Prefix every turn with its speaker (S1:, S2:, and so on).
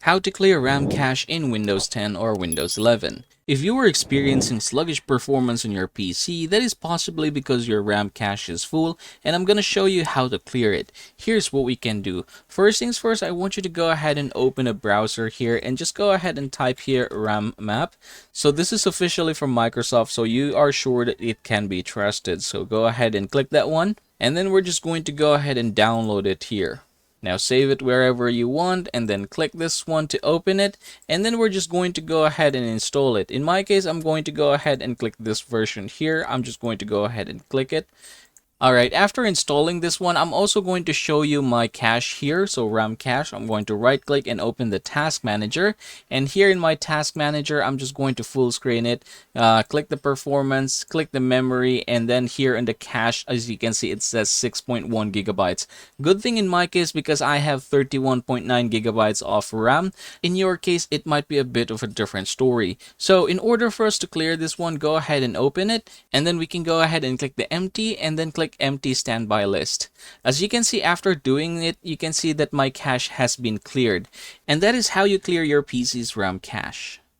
S1: How to clear RAM cache in Windows 10 or Windows 11. If you are experiencing sluggish performance on your PC, that is possibly because your RAM cache is full, and I'm going to show you how to clear it. Here's what we can do. First things first, I want you to go ahead and open a browser here and just go ahead and type here RAM map. So this is officially from Microsoft, so you are sure that it can be trusted. So go ahead and click that one, and then we're just going to go ahead and download it here. Now save it wherever you want and then click this one to open it, and then we're just going to go ahead and install it. In my case, I'm going to go ahead and click this version here. I'm just going to go ahead and click it. Alright, after installing this one, I'm also going to show you my cache here. So RAM cache, I'm going to right click and open the task manager. And here in my task manager, I'm just going to full screen it. Click the performance, click the memory, and then here in the cache, as you can see, it says 6.1 gigabytes. Good thing in my case, because I have 31.9 gigabytes of RAM. In your case, it might be a bit of a different story. So in order for us to clear this one, go ahead and open it. And then we can go ahead and click the empty and then click empty standby list. As you can see, after doing it, you can see that my cache has been cleared. And that is how you clear your PC's RAM cache.